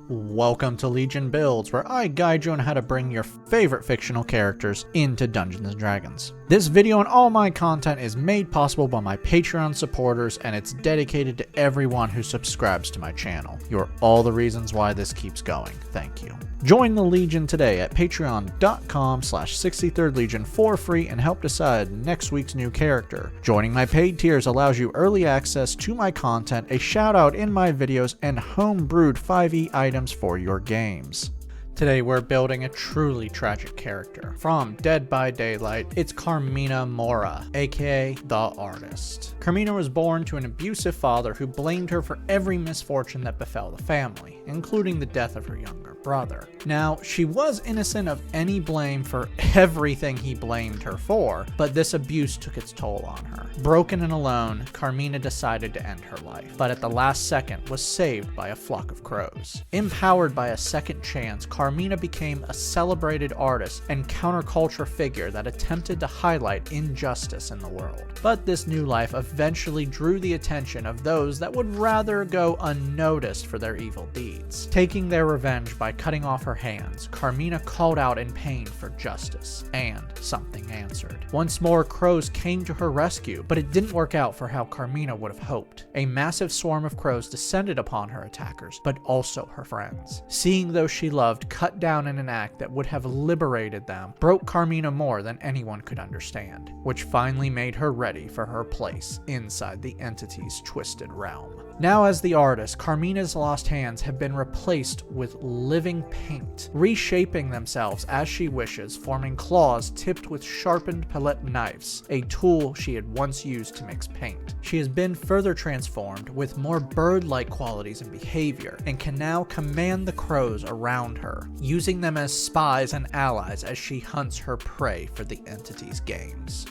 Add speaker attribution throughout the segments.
Speaker 1: Welcome to Legion Builds, where I guide you on how to bring your favorite fictional characters into Dungeons & Dragons. This video and all my content is made possible by my Patreon supporters, and it's dedicated to everyone who subscribes to my channel. You're all the reasons why this keeps going. Thank you. Join the Legion today at patreon.com/63rdlegion for free and help decide next week's new character. Joining my paid tiers allows you early access to my content, a shout out in my videos, and home-brewed 5e items for your games. Today we're building a truly tragic character. From Dead by Daylight, it's Carmina Mora, aka The Artist. Carmina was born to an abusive father who blamed her for every misfortune that befell the family, including the death of her younger brother. Now, she was innocent of any blame for everything he blamed her for, but this abuse took its toll on her. Broken and alone, Carmina decided to end her life, but at the last second was saved by a flock of crows. Empowered by a second chance, Carmina became a celebrated artist and counterculture figure that attempted to highlight injustice in the world. But this new life eventually drew the attention of those that would rather go unnoticed for their evil deeds. Taking their revenge by cutting off her hands, Carmina called out in pain for justice, and something answered. Once more, crows came to her rescue, but it didn't work out for how Carmina would have hoped. A massive swarm of crows descended upon her attackers, but also her friends. Seeing those she loved cut down in an act that would have liberated them broke Carmina more than anyone could understand, which finally made her ready for her place inside the entity's twisted realm. Now as the artist, Carmina's lost hands have been replaced with living paint, reshaping themselves as she wishes, forming claws tipped with sharpened palette knives, a tool she had once used to mix paint. She has been further transformed with more bird-like qualities and behavior, and can now command the crows around her, using them as spies and allies as she hunts her prey for the entity's games.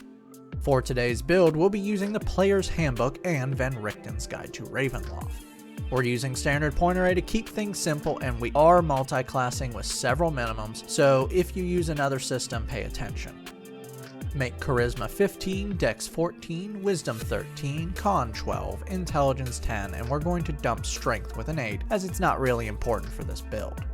Speaker 1: For today's build, we'll be using the Player's Handbook and Van Richten's Guide to Ravenloft. We're using standard point array to keep things simple, and we are multi-classing with several minimums, so if you use another system, pay attention. Make Charisma 15, Dex 14, Wisdom 13, Con 12, Intelligence 10, and we're going to dump Strength with an 8, as it's not really important for this build.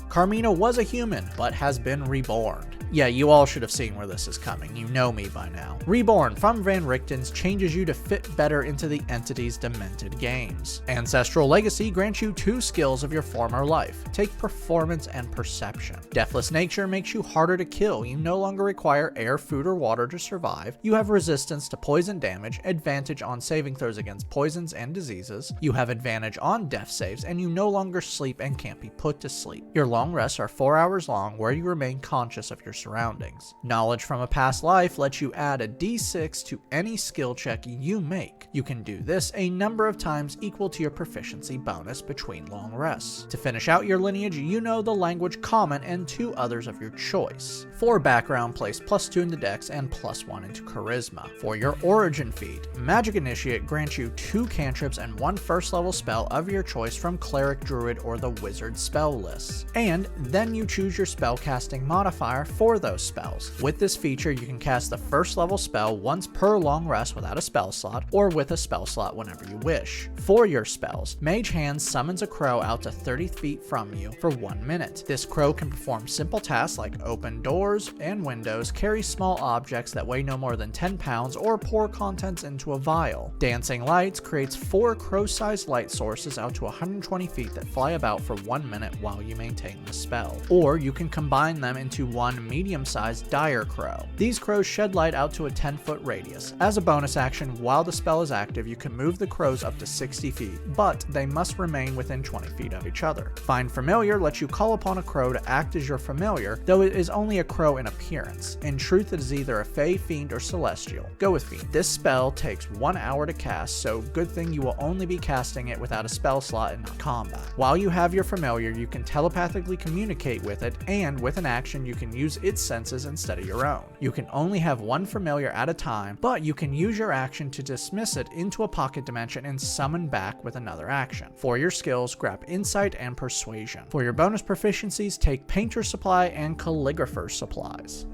Speaker 1: Carmina was a human, but has been reborn. Yeah, you all should have seen where this is coming. You know me by now. Reborn from Van Richten's changes you to fit better into the entity's demented games. Ancestral Legacy grants you 2 skills of your former life. Take Performance and Perception. Deathless Nature makes you harder to kill. You no longer require air, food, or water to survive. You have resistance to poison damage, advantage on saving throws against poisons and diseases. You have advantage on death saves, and you no longer sleep and can't be put to sleep. Your long rests are 4 hours long, where you remain conscious of your surroundings. Knowledge from a past life lets you add a d6 to any skill check you make. You can do this a number of times equal to your proficiency bonus between long rests. To finish out your lineage, you know the language Common and 2 others of your choice. For background, place +2 into Dex and +1 into Charisma. For your origin feat, Magic Initiate grants you 2 cantrips and 1 first level spell of your choice from Cleric, Druid, or the Wizard spell lists. And then you choose your spellcasting modifier for those spells. With this feature, you can cast the first level spell once per long rest without a spell slot, or with a spell slot whenever you wish. For your spells, Mage Hand summons a crow out to 30 feet from you for 1 minute. This crow can perform simple tasks like open doors and windows, carry small objects that weigh no more than 10 pounds, or pour contents into a vial. Dancing Lights creates 4 crow-sized light sources out to 120 feet that fly about for 1 minute while you maintain the spell. Or you can combine them into one medium-sized dire crow. These crows shed light out to a 10-foot radius. As a bonus action, while the spell is active, you can move the crows up to 60 feet, but they must remain within 20 feet of each other. Find Familiar lets you call upon a crow to act as your familiar, though it is only a crow in appearance. In truth, it is either a fey, fiend, or celestial. Go with Fiend. This spell takes 1 hour to cast, so good thing you will only be casting it without a spell slot and not combat. While you have your familiar, you can telepathically communicate with it, and with an action, you can use its senses instead of your own. You can only have 1 familiar at a time, but you can use your action to dismiss it into a pocket dimension and summon back with another action. For your skills, grab Insight and Persuasion. For your bonus proficiencies, take Painter's Supply and Calligrapher's Supplies.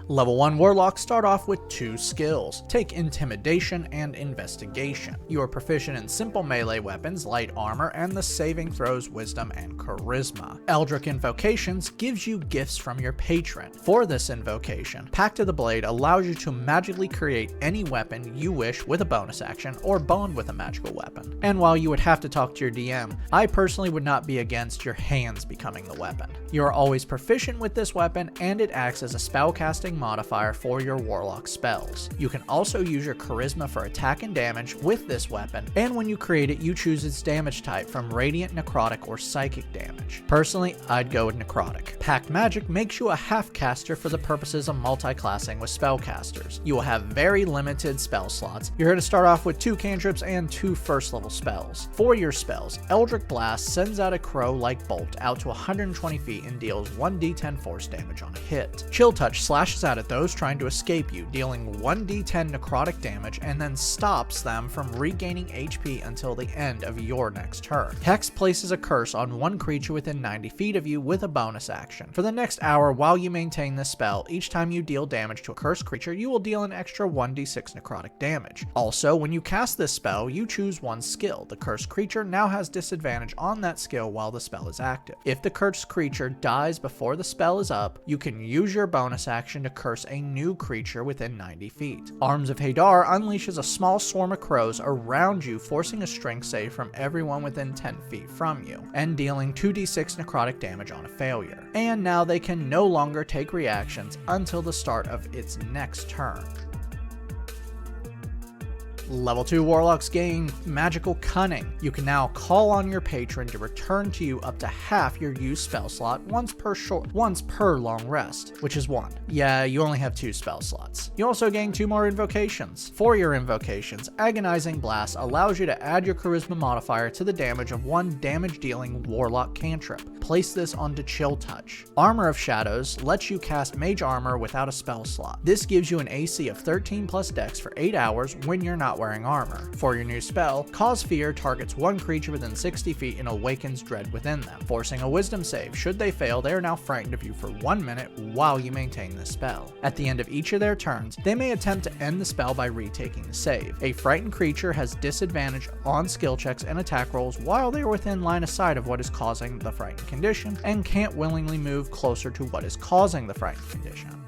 Speaker 1: Level 1 Warlocks start off with 2 skills. Take Intimidation and Investigation. You are proficient in simple melee weapons, light armor, and the saving throws, wisdom, and charisma. Eldritch Invocations gives you gifts from your patron. For this invocation, Pact of the Blade allows you to magically create any weapon you wish with a bonus action, or bond with a magical weapon. And while you would have to talk to your DM, I personally would not be against your hands becoming the weapon. You are always proficient with this weapon, and it acts as a spellcasting modifier for your warlock spells. You can also use your charisma for attack and damage with this weapon, and when you create it, you choose its damage type from radiant, necrotic, or psychic damage. Personally, I'd go with necrotic. Pact Magic makes you a half caster for the purposes of multi-classing with spellcasters. You will have very limited spell slots. You're going to start off with 2 cantrips and 2 first level spells. For your spells, Eldritch Blast sends out a crow-like bolt out to 120 feet and deals 1d10 force damage on a hit. Chill Touch slashes out at those trying to escape you, dealing 1d10 necrotic damage, and then stops them from regaining HP until the end of your next turn. Hex places a curse on one creature within 90 feet of you with a bonus action. For the next hour while you maintain this spell, each time you deal damage to a cursed creature, you will deal an extra 1d6 necrotic damage. Also, when you cast this spell, you choose one skill. The cursed creature now has disadvantage on that skill while the spell is active. If the cursed creature dies before the spell is up, you can use your bonus action to curse a new creature within 90 feet. Arms of Hadar unleashes a small swarm of crows around you, forcing a strength save from everyone within 10 feet from you, and dealing 2d6 necrotic damage on a failure. And now they can no longer take reactions until the start of its next turn. Level 2 Warlocks gain Magical Cunning. You can now call on your patron to return to you up to half your used spell slot once per long rest, which is 1. Yeah, you only have 2 spell slots. You also gain 2 more invocations. For your invocations, Agonizing Blast allows you to add your charisma modifier to the damage of 1 damage-dealing Warlock cantrip. Place this onto Chill Touch. Armor of Shadows lets you cast Mage Armor without a spell slot. This gives you an AC of 13 plus Dex for 8 hours when you're not wearing armor. For your new spell, Cause Fear targets one creature within 60 feet and awakens dread within them, forcing a wisdom save. Should they fail, they are now frightened of you for 1 minute while you maintain the spell. At the end of each of their turns, they may attempt to end the spell by retaking the save. A frightened creature has disadvantage on skill checks and attack rolls while they are within line of sight of what is causing the frightened condition, and can't willingly move closer to what is causing the frightened condition.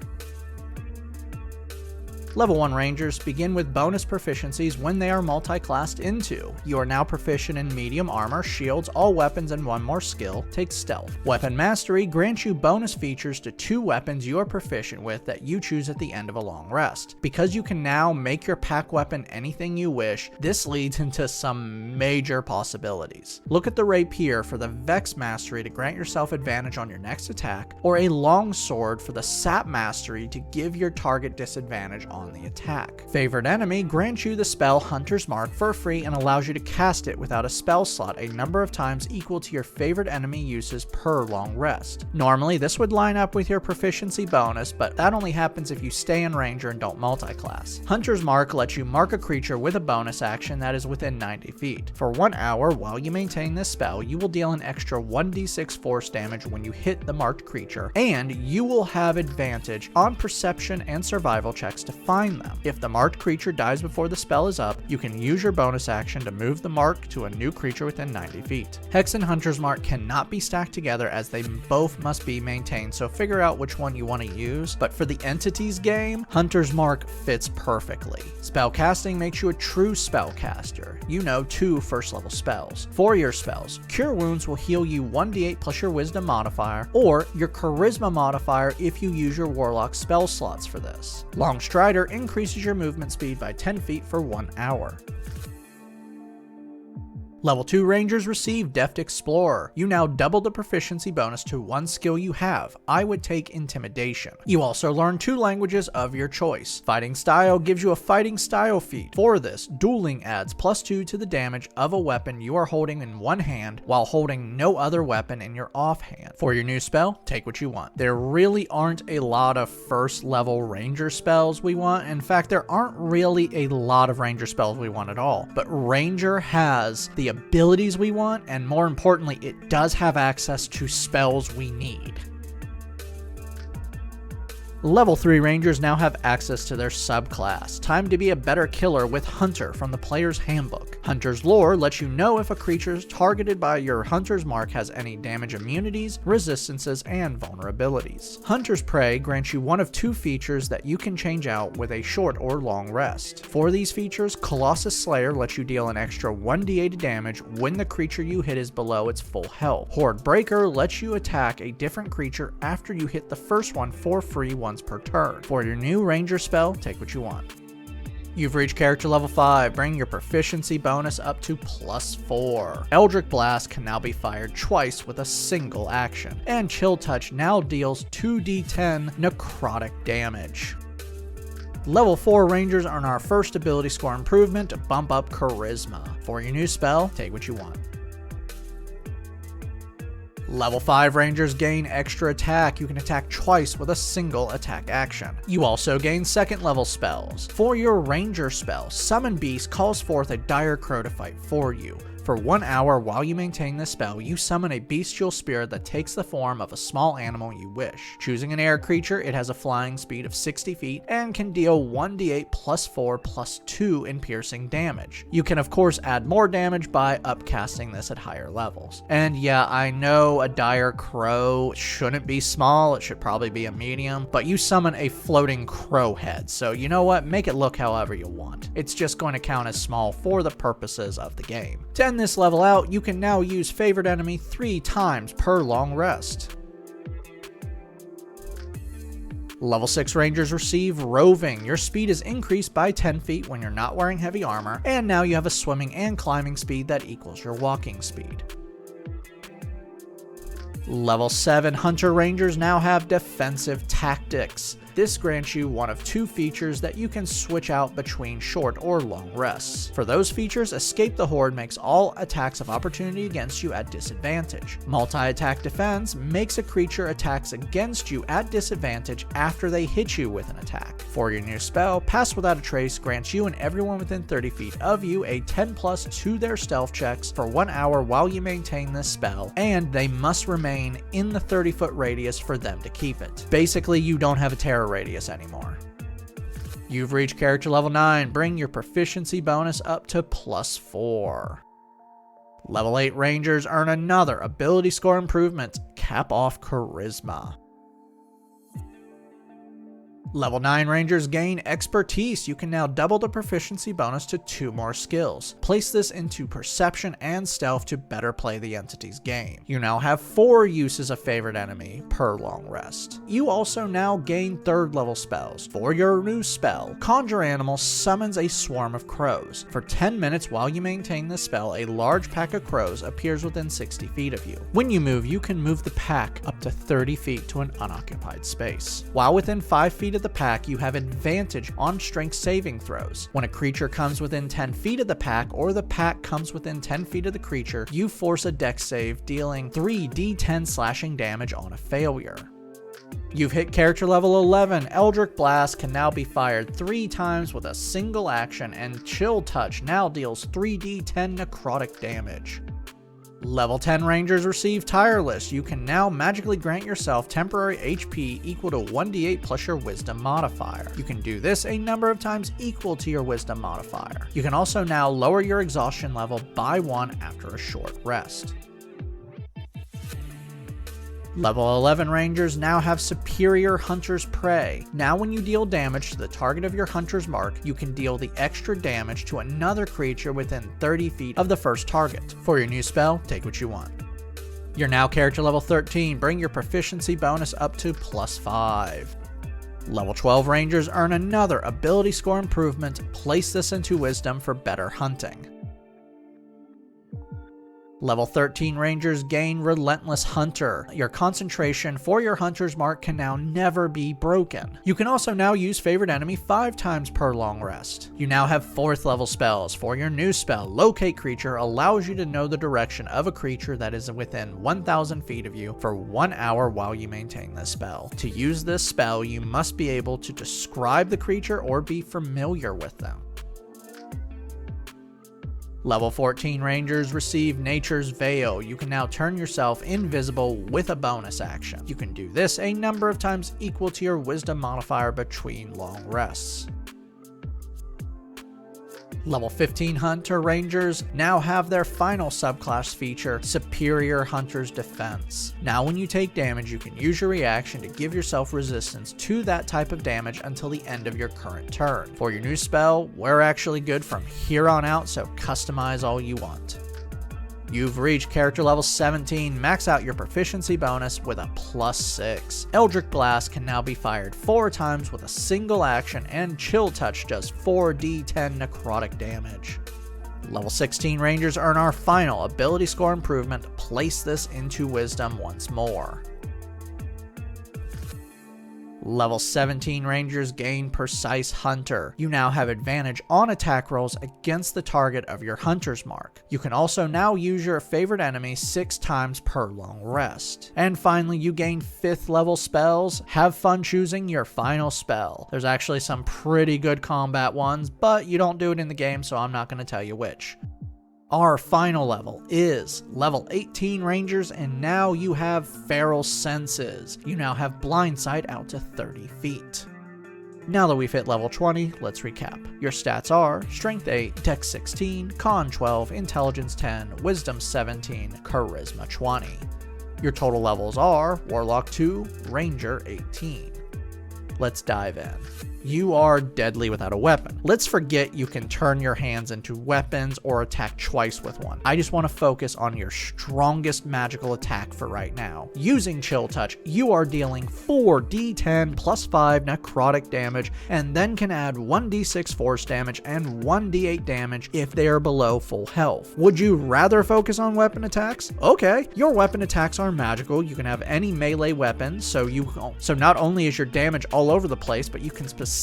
Speaker 1: Level 1 Rangers begin with bonus proficiencies when they are multi-classed into. You are now proficient in medium armor, shields, all weapons, and 1 more skill. Take stealth. Weapon Mastery grants you bonus features to 2 weapons you are proficient with that you choose at the end of a long rest. Because you can now make your pack weapon anything you wish, this leads into some major possibilities. Look at the Rapier for the Vex Mastery to grant yourself advantage on your next attack, or a Longsword for the Sap Mastery to give your target disadvantage on the attack. Favored Enemy grants you the spell Hunter's Mark for free and allows you to cast it without a spell slot a number of times equal to your favored enemy uses per long rest. Normally this would line up with your proficiency bonus, but that only happens if you stay in Ranger and don't multi-class. Hunter's Mark lets you mark a creature with a bonus action that is within 90 feet. For 1 hour while you maintain this spell, you will deal an extra 1d6 force damage when you hit the marked creature, and you will have advantage on perception and survival checks to find them. If the marked creature dies before the spell is up, you can use your bonus action to move the mark to a new creature within 90 feet. Hex and Hunter's Mark cannot be stacked together as they both must be maintained, so figure out which one you want to use, but for the entities game, Hunter's Mark fits perfectly. Spellcasting makes you a true spellcaster. You know 2 first level spells. For your spells, Cure Wounds will heal you 1d8 plus your wisdom modifier, or your charisma modifier if you use your warlock spell slots for this. Long Strider increases your movement speed by 10 feet for 1 hour. Level 2 Rangers receive Deft Explorer. You now double the proficiency bonus to 1 skill you have. I would take Intimidation. You also learn 2 languages of your choice. Fighting Style gives you a Fighting Style feat. For this, Dueling adds +2 to the damage of a weapon you are holding in one hand while holding no other weapon in your offhand. For your new spell, take what you want. There really aren't a lot of first level Ranger spells we want. In fact, there aren't really a lot of Ranger spells we want at all. But Ranger has the abilities we want, and more importantly, it does have access to spells we need. Level 3 Rangers now have access to their subclass. Time to be a better killer with Hunter from the Player's Handbook. Hunter's lore lets you know if a creature targeted by your Hunter's mark has any damage immunities, resistances, and vulnerabilities. Hunter's Prey grants you one of two features that you can change out with a short or long rest. For these features, Colossus Slayer lets you deal an extra 1d8 damage when the creature you hit is below its full health. Horde Breaker lets you attack a different creature after you hit the first one for free once per turn. For your new Ranger spell, take what you want. You've reached character level 5, bringing your proficiency bonus up to +4. Eldritch Blast can now be fired twice with a single action, and Chill Touch now deals 2d10 necrotic damage. Level 4 Rangers earn our first ability score improvement to bump up Charisma. For your new spell, take what you want. Level 5 Rangers gain extra attack. You can attack twice with a single attack action. You also gain second level spells. For your Ranger spell, Summon Beast calls forth a dire crow to fight for you. For 1 hour while you maintain this spell, you summon a bestial spirit that takes the form of a small animal you wish. Choosing an air creature, it has a flying speed of 60 feet and can deal 1d8 +4 +2 in piercing damage. You can of course add more damage by upcasting this at higher levels. And yeah, I know a dire crow shouldn't be small, it should probably be a medium, but you summon a floating crow head, so you know what, make it look however you want. It's just going to count as small for the purposes of the game. To end this level out, you can now use Favorite Enemy 3 times per long rest. Level 6 Rangers receive Roving. Your speed is increased by 10 feet when you're not wearing heavy armor, and now you have a swimming and climbing speed that equals your walking speed. Level 7 Hunter Rangers now have Defensive Tactics. This grants you one of two features that you can switch out between short or long rests. For those features, Escape the Horde makes all attacks of opportunity against you at disadvantage. Multi-Attack Defense makes a creature attacks against you at disadvantage after they hit you with an attack. For your new spell, Pass Without a Trace grants you and everyone within 30 feet of you a 10+ to their stealth checks for 1 hour while you maintain this spell, and they must remain in the 30-foot radius for them to keep it. Basically, you don't have a terror radius anymore. You've reached character level 9, bring your proficiency bonus up to +4. Level 8 Rangers earn another ability score improvement, Cap Off Charisma. Level 9 Rangers gain Expertise. You can now double the proficiency bonus to 2 more skills. Place this into Perception and Stealth to better play the entity's game. You now have 4 uses of Favorite Enemy per long rest. You also now gain 3rd level spells. For your new spell, Conjure Animal summons a swarm of crows. For 10 minutes while you maintain this spell, a large pack of crows appears within 60 feet of you. When you move, you can move the pack up to 30 feet to an unoccupied space. While within 5 feet of the pack, you have advantage on strength saving throws. When a creature comes within 10 feet of the pack, or the pack comes within 10 feet of the creature, you force a dex save, dealing 3d10 slashing damage on a failure. You've hit character level 11. Eldritch Blast can now be fired 3 times with a single action, and Chill Touch now deals 3d10 necrotic damage. Level 10 Rangers receive Tireless. You can now magically grant yourself temporary HP equal to 1d8 plus your Wisdom modifier. You can do this a number of times equal to your Wisdom modifier. You can also now lower your exhaustion level by 1 after a short rest. Level 11 Rangers now have Superior Hunter's Prey. Now when you deal damage to the target of your Hunter's mark, you can deal the extra damage to another creature within 30 feet of the first target. For your new spell, take what you want. You're now character level 13, bring your proficiency bonus up to +5. Level 12 Rangers earn another ability score improvement, place this into Wisdom for better hunting. Level 13 Rangers gain Relentless Hunter. Your concentration for your Hunter's mark can now never be broken. You can also now use Favorite Enemy 5 times per long rest. You now have 4th level spells. For your new spell, Locate Creature allows you to know the direction of a creature that is within 1,000 feet of you for 1 hour while you maintain this spell. To use this spell, you must be able to describe the creature or be familiar with them. Level 14 Rangers receive Nature's Veil. You can now turn yourself invisible with a bonus action. You can do this a number of times equal to your Wisdom modifier between long rests. Level 15 Hunter Rangers now have their final subclass feature, Superior Hunter's Defense. Now when you take damage, you can use your reaction to give yourself resistance to that type of damage until the end of your current turn. For your new spell, we're actually good from here on out, so customize all you want. You've reached character level 17, max out your proficiency bonus with a +6. Eldritch Blast can now be fired 4 times with a single action, and Chill Touch does 4d10 necrotic damage. Level 16 Rangers earn our final ability score improvement, place this into Wisdom once more. Level 17 Rangers gain Precise Hunter. You now have advantage on attack rolls against the target of your Hunter's Mark. You can also now use your favorite enemy 6 times per long rest. And finally, you gain 5th level spells. Have fun choosing your final spell. There's actually some pretty good combat ones, but you don't do it in the game, so I'm not going to tell you which. Our final level is level 18 Rangers, and now you have Feral Senses. You now have Blind Sight out to 30 feet. Now that we've hit level 20, let's recap. Your stats are Strength 8, Dex 16, Con 12, Intelligence 10, Wisdom 17, Charisma 20. Your total levels are Warlock 2, Ranger 18. Let's dive in. You are deadly without a weapon. Let's forget you can turn your hands into weapons or attack twice with one. I just want to focus on your strongest magical attack for right now. Using Chill Touch, you are dealing 4d10 plus 5 necrotic damage, and then can add 1d6 force damage and 1d8 damage if they are below full health. Would you rather focus on weapon attacks? Okay, your weapon attacks are magical. You can have any melee weapon, so not only is your damage all over the place, but you can specifically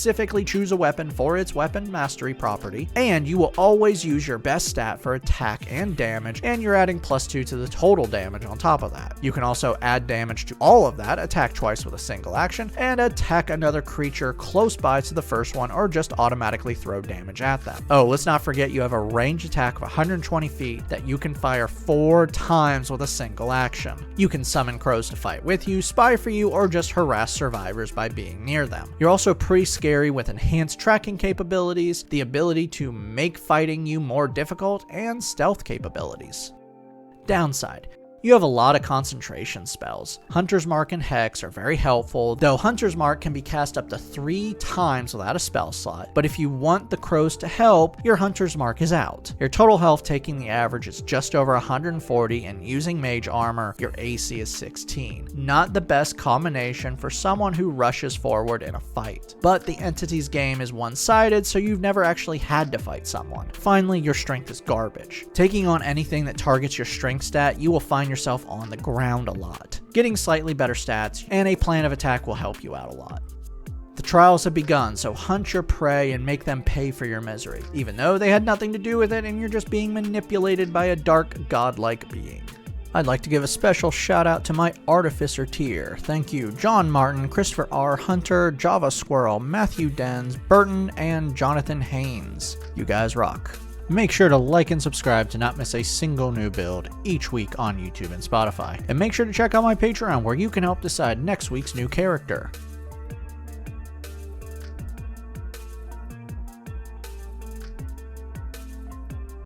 Speaker 1: choose a weapon for its weapon mastery property, and you will always use your best stat for attack and damage, and you're adding +2 to the total damage on top of that. You can also add damage to all of that, attack twice with a single action, and attack another creature close by to the first one, or just automatically throw damage at them. Oh, let's not forget you have a ranged attack of 120 feet that you can fire 4 times with a single action. You can summon crows to fight with you, spy for you, or just harass survivors by being near them. You're also pretty scary with enhanced tracking capabilities, the ability to make fighting you more difficult, and stealth capabilities. Downside: you have a lot of concentration spells. Hunter's Mark and Hex are very helpful, though Hunter's Mark can be cast up to 3 times without a spell slot, but if you want the crows to help, your Hunter's Mark is out. Your total health taking the average is just over 140, and using Mage Armor, your AC is 16. Not the best combination for someone who rushes forward in a fight. But the entity's game is one-sided, so you've never actually had to fight someone. Finally, your strength is garbage. Taking on anything that targets your strength stat, you will find yourself on the ground a lot. Getting slightly better stats and a plan of attack will help you out a lot. The trials have begun, so hunt your prey and make them pay for your misery, even though they had nothing to do with it and you're just being manipulated by a dark, godlike being. I'd like to give a special shout out to my Artificer tier. Thank you, John Martin, Christopher R. Hunter, Java Squirrel, Matthew Dens, Burton, and Jonathan Haynes. You guys rock. Make sure to like and subscribe to not miss a single new build each week on YouTube and Spotify. And make sure to check out my Patreon where you can help decide next week's new character.